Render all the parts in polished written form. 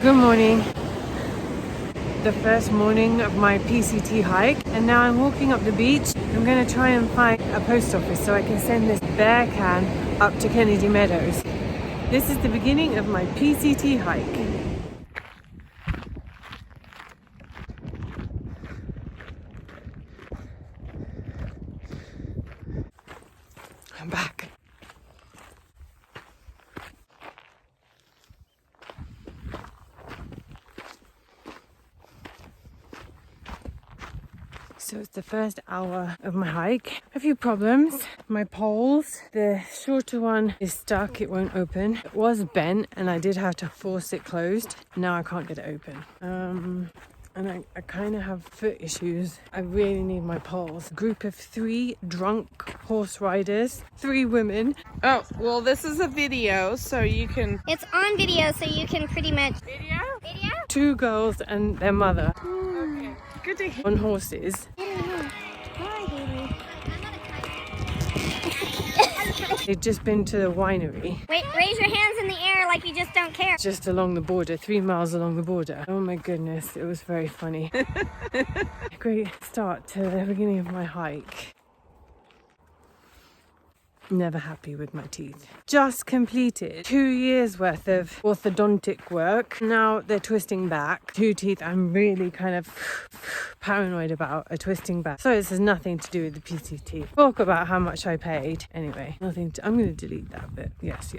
Good morning. The first morning of my PCT hike, and now I'm walking up the beach. I'm going to try and find a post office so I can send this bear can up to Kennedy Meadows. This is the beginning of my PCT hike. I'm back. So it's the first hour of my hike. A few problems. My poles, the shorter one is stuck, it won't open. It was bent and I did have to force it closed. Now I can't get it open. And I kind of have foot issues. I really need my poles. Group of 3 drunk horse riders, 3 women. Oh, well, this is a video, so you can... It's on video, so you can pretty much... Video? 2 girls and their mother. Okay, good to hear. On horses. They've just been to the winery. Wait, raise your hands in the air like you just don't care. Just along the border, 3 miles along the border. Oh my goodness, it was very funny. Great start to the beginning of my hike. Never happy with my teeth. Just completed 2 years worth of orthodontic work. Now they're twisting back. 2 teeth I'm really kind of paranoid about are twisting back. So this has nothing to do with the PCT. Talk about how much I paid. Anyway, nothing to, I'm going to delete that bit. Yes.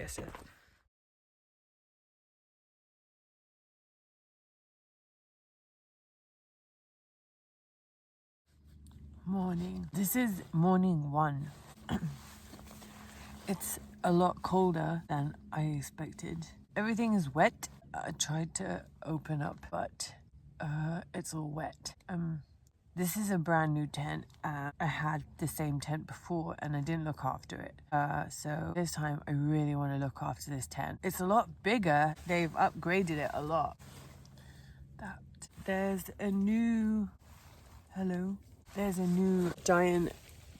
Morning. This is morning 1. It's a lot colder than I expected. Everything is wet. I tried to open up, but it's all wet. This is a brand new tent. I had the same tent before and I didn't look after it. So this time I really want to look after this tent. It's a lot bigger. They've upgraded it a lot. There's a new giant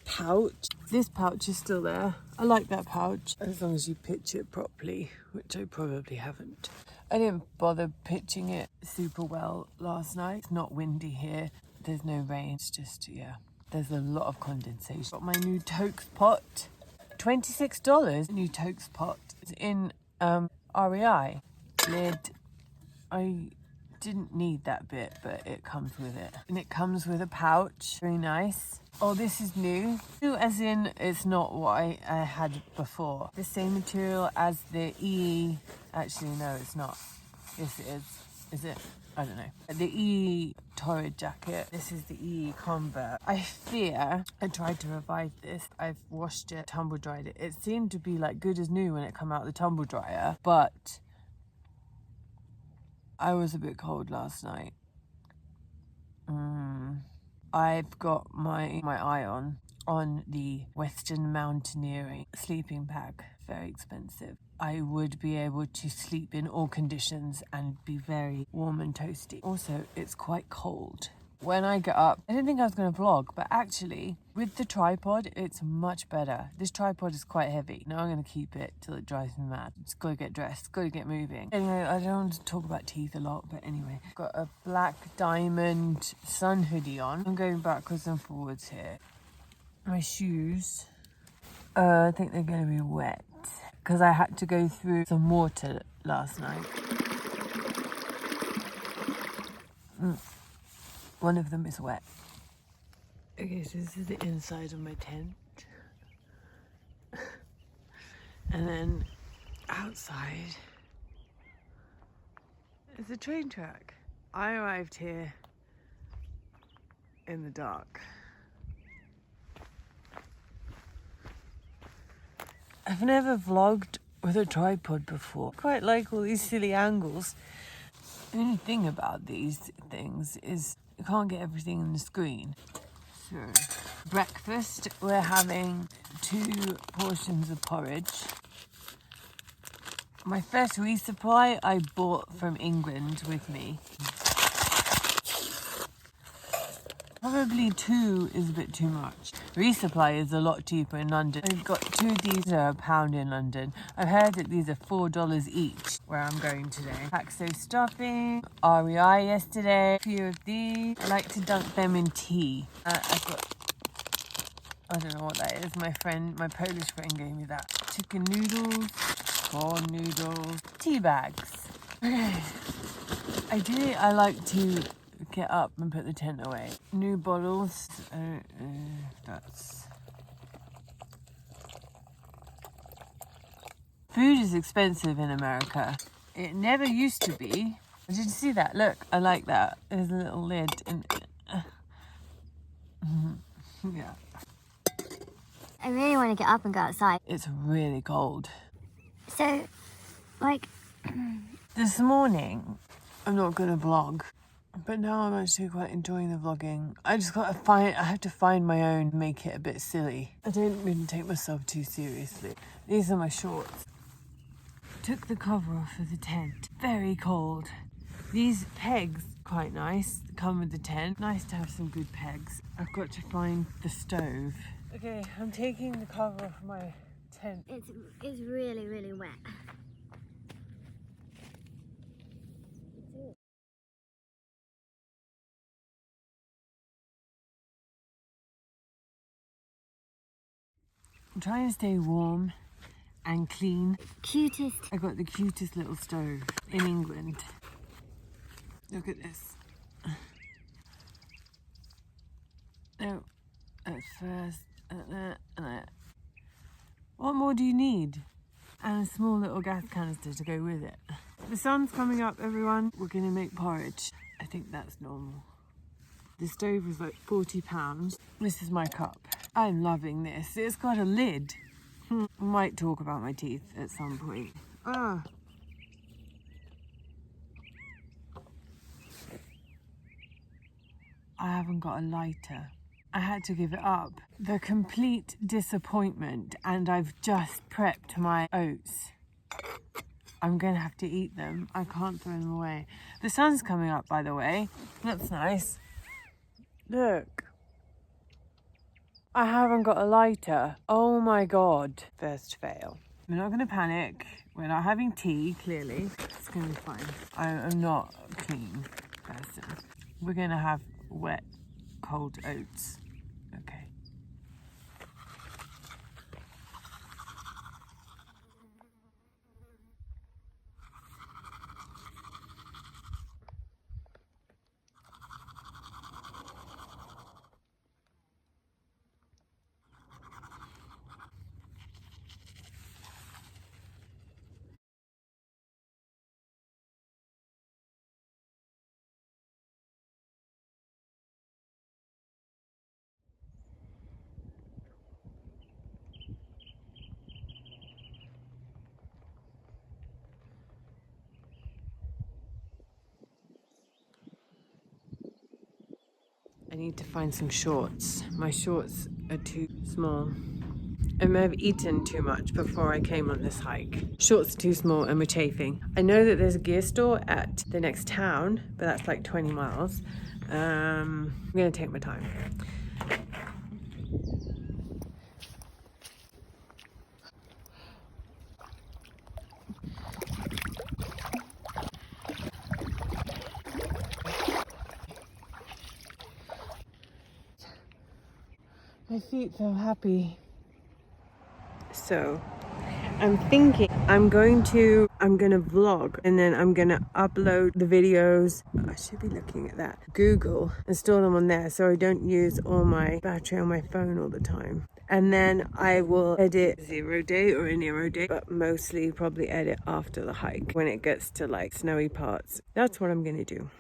pouch. This pouch is still there. I like that pouch as long as you pitch it properly, which I probably haven't. I didn't bother pitching it super well last night. It's not windy here. There's no rain. It's just, there's a lot of condensation. Got my new Tokes pot. $26. New Tokes pot. It's in REI. Lid. I didn't need that bit, but it comes with it. And it comes with a pouch. Very nice. Oh, this is new. New as in it's not what I had before. The same material as the EE. Actually, no, it's not. Yes, it is. Is it? I don't know. The EE Torrid jacket. This is the EE Convert. I fear I tried to revive this. I've washed it, tumble dried it. It seemed to be like good as new when it came out of the tumble dryer, but I was a bit cold last night. I've got my eye on the Western Mountaineering sleeping bag. Very expensive. I would be able to sleep in all conditions and be very warm and toasty. Also, it's quite cold. When I get up, I didn't think I was going to vlog, but actually, with the tripod, it's much better. This tripod is quite heavy. Now I'm going to keep it till it drives me mad. Just got to get dressed, got to get moving. Anyway, I don't want to talk about teeth a lot, but anyway. I've got a black diamond sun hoodie on. I'm going backwards and forwards here. My shoes, I think they're going to be wet because I had to go through some water last night. One of them is wet. Okay, so this is the inside of my tent. And then outside is a train track. I arrived here in the dark. I've never vlogged with a tripod before. I quite like all these silly angles. The only thing about these things is you can't get everything on the screen. So, breakfast, we're having 2 portions of porridge. My first resupply I bought from England with me. Probably 2 is a bit too much. Resupply is a lot cheaper in London. I've got 2 of these are £1 in London. I've heard that these are $4 each where I'm going today. Paxo stuffing, REI yesterday, a few of these. I like to dunk them in tea. I've got, I don't know what that is. My Polish friend gave me that. Chicken noodles, corn noodles, tea bags. Okay. Ideally, I like to get up and put the tent away. New bottles. That's... Food is expensive in America. It never used to be. Did you see that? Look, I like that. There's a little lid. And yeah. I really want to get up and go outside. It's really cold. So, like... This morning, I'm not going to vlog. But now I'm actually quite enjoying the vlogging. I have to find my own, make it a bit silly. I don't really take myself too seriously. These are my shorts. Took the cover off of the tent. Very cold. These pegs, quite nice, come with the tent. Nice to have some good pegs. I've got to find the stove. Okay, I'm taking the cover off my tent. It's really, really wet. I'm trying to stay warm and clean. Cutest. I got the cutest little stove in England. Look at this. No, at first, at that, and that. What more do you need? And a small little gas canister to go with it. The sun's coming up, everyone. We're gonna make porridge. I think that's normal. The stove was like £40. This is my cup. I'm loving this. It's got a lid. Might talk about my teeth at some point. I haven't got a lighter. I had to give it up. The complete disappointment, and I've just prepped my oats. I'm gonna have to eat them. I can't throw them away. The sun's coming up, by the way. That's nice. Look. I haven't got a lighter. Oh my God. First fail. We're not gonna panic. We're not having tea, clearly. It's gonna be fine. I'm not a clean person. We're gonna have wet, cold oats. Okay. I need to find some shorts. My shorts are too small. I may have eaten too much before I came on this hike. Shorts are too small and we're chafing. I know that there's a gear store at the next town, but that's like 20 miles. I'm gonna take my time. My feet feel happy. So, I'm thinking I'm gonna vlog and then I'm gonna upload the videos. I should be looking at that. Google and store them on there so I don't use all my battery on my phone all the time. And then I will edit 0 day or a Nero day, but mostly probably edit after the hike when it gets to like snowy parts. That's what I'm gonna do.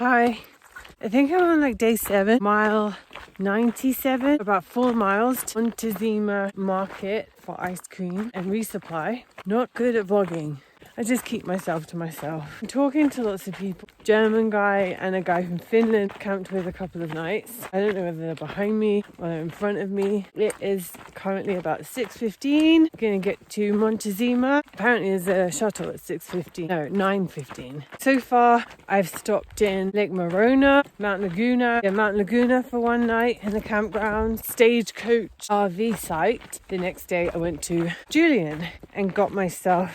Hi. I think I'm on like day 7, mile 97, about 4 miles to Montezuma Market for ice cream and resupply. Not good at vlogging. I just keep myself to myself. I'm talking to lots of people. German guy and a guy from Finland camped with a couple of nights. I don't know whether they're behind me or they're in front of me. It is currently about 6:15. Gonna get to Montezuma. Apparently there's a shuttle at 6:15. No, 9:15. So far I've stopped in Lake Morona, Mount Laguna for one night in the campground. Stagecoach RV site. The next day I went to Julian and got myself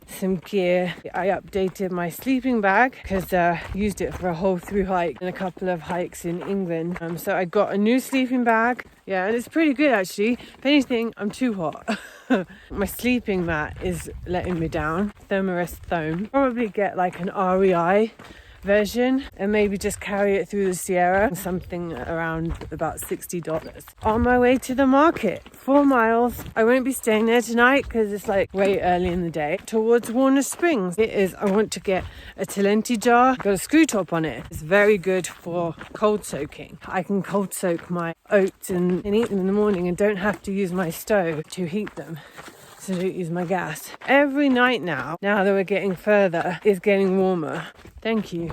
some gear. I updated my sleeping bag because I used it for a whole through hike and a couple of hikes in England. So I got a new sleeping bag. Yeah, and it's pretty good actually. If anything, I'm too hot. My sleeping mat is letting me down. Thermarest foam. Probably get like an REI version and maybe just carry it through the Sierra, something around about $60. On my way to the market, 4 miles. I won't be staying there tonight because it's like way early in the day, towards Warner Springs. I want to get a Talenti jar, got a screw top on it. It's very good for cold soaking. I can cold soak my oats and eat them in the morning and don't have to use my stove to heat them. So I don't use my gas. Every night now that we're getting further, is getting warmer. Thank you.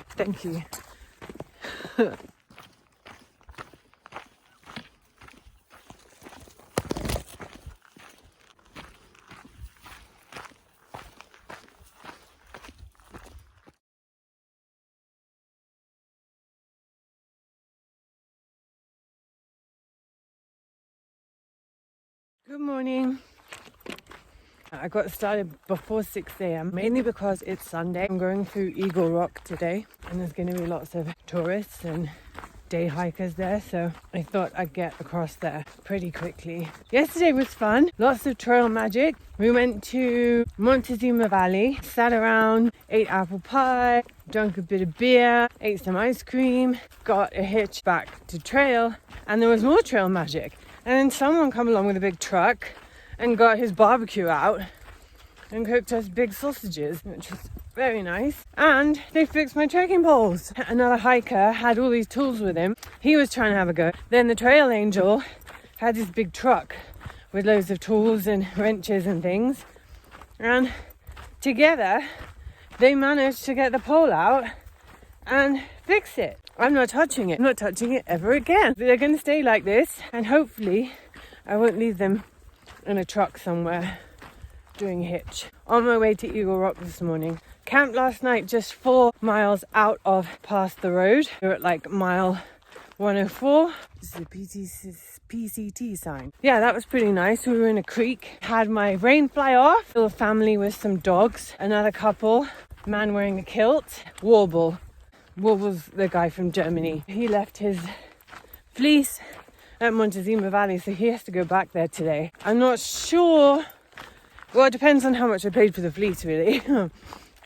Good morning. I got started before 6 a.m. mainly because it's Sunday. I'm going through Eagle Rock today and there's going to be lots of tourists and day hikers there, so I thought I'd get across there pretty quickly. Yesterday was fun, lots of trail magic. We went to Montezuma Valley, sat around, ate apple pie, drank a bit of beer, ate some ice cream, got a hitch back to trail, and there was more trail magic. And then someone come along with a big truck and got his barbecue out and cooked us big sausages, which was very nice. And they fixed my trekking poles. Another hiker had all these tools with him. He was trying to have a go. Then the trail angel had this big truck with loads of tools and wrenches and things. And together they managed to get the pole out and fix it. I'm not touching it. I'm not touching it ever again. They're going to stay like this, and hopefully I won't leave them in a truck somewhere doing a hitch. On my way to Eagle Rock this morning. Camped last night just 4 miles out of past the road. We're at like mile 104. This is a PCT sign. Yeah, that was pretty nice. We were in a creek. Had my rain fly off. Little family with some dogs. Another couple. Man wearing a kilt. Warble's the guy from Germany. He left his fleece at Montezuma Valley, so he has to go back there today. I'm not sure. Well, it depends on how much I paid for the fleece, really. I'm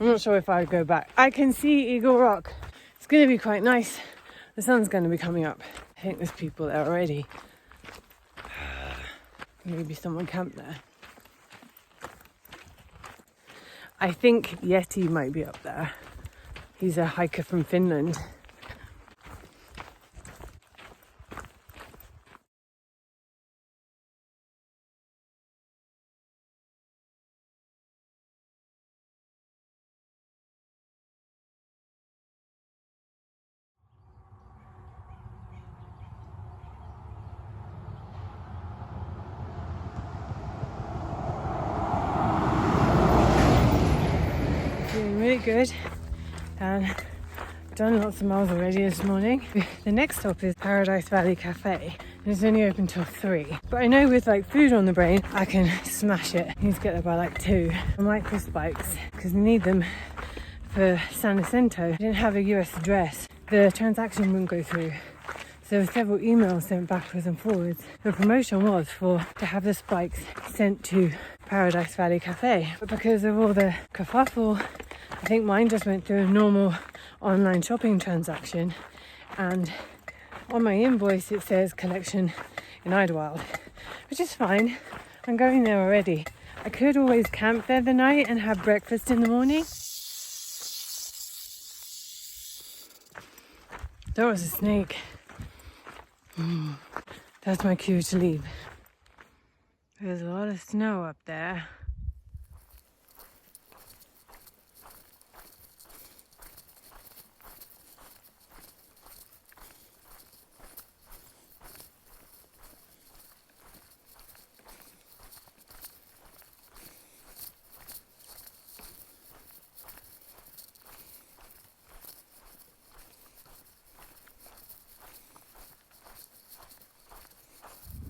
not sure if I'd go back. I can see Eagle Rock. It's going to be quite nice. The sun's going to be coming up. I think there's people there already. Maybe someone camped there. I think Yeti might be up there. He's a hiker from Finland. Feeling really good. And done lots of miles already this morning. The next stop is Paradise Valley Cafe, and it's only open till 3. But I know with like food on the brain, I can smash it. I need to get there by like 2. Micro spikes, because we need them for San Jacinto. I didn't have a US address. The transaction wouldn't go through. So there were several emails sent backwards and forwards. The promotion was to have the spikes sent to Paradise Valley Cafe. But because of all the kerfuffle, I think mine just went through a normal online shopping transaction, and on my invoice it says collection in Idlewild, which is fine. I'm going there already. I could always camp there the night and have breakfast in the morning. There was a snake. That's my cue to leave. There's a lot of snow up there.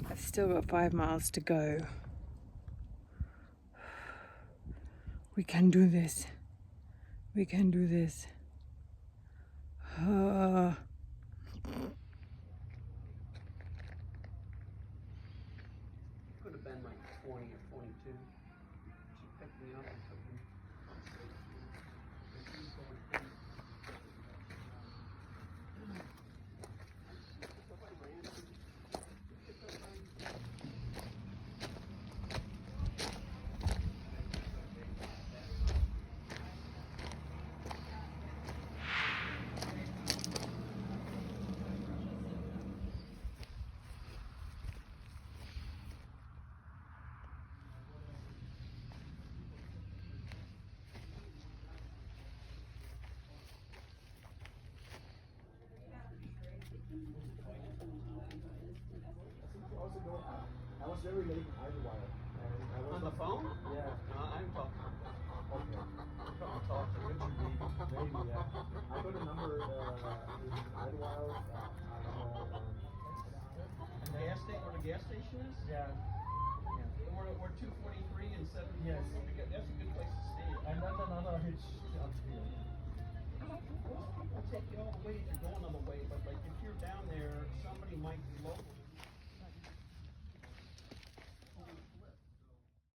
I've still got 5 miles to go. We can do this. We can do this. Could have been like 20 or 22. She picked me up and took me. I was very late in Idlewild. On the phone? Yeah. I'm talking. Okay. I'll talk to Richard maybe, yeah. I got a number in Idlewild. And the gas station, where the gas station is? Yeah. We're 243 and 7. Yes. That's a good place to stay. And then another hitch up here. I'll take you all the way if you're going on the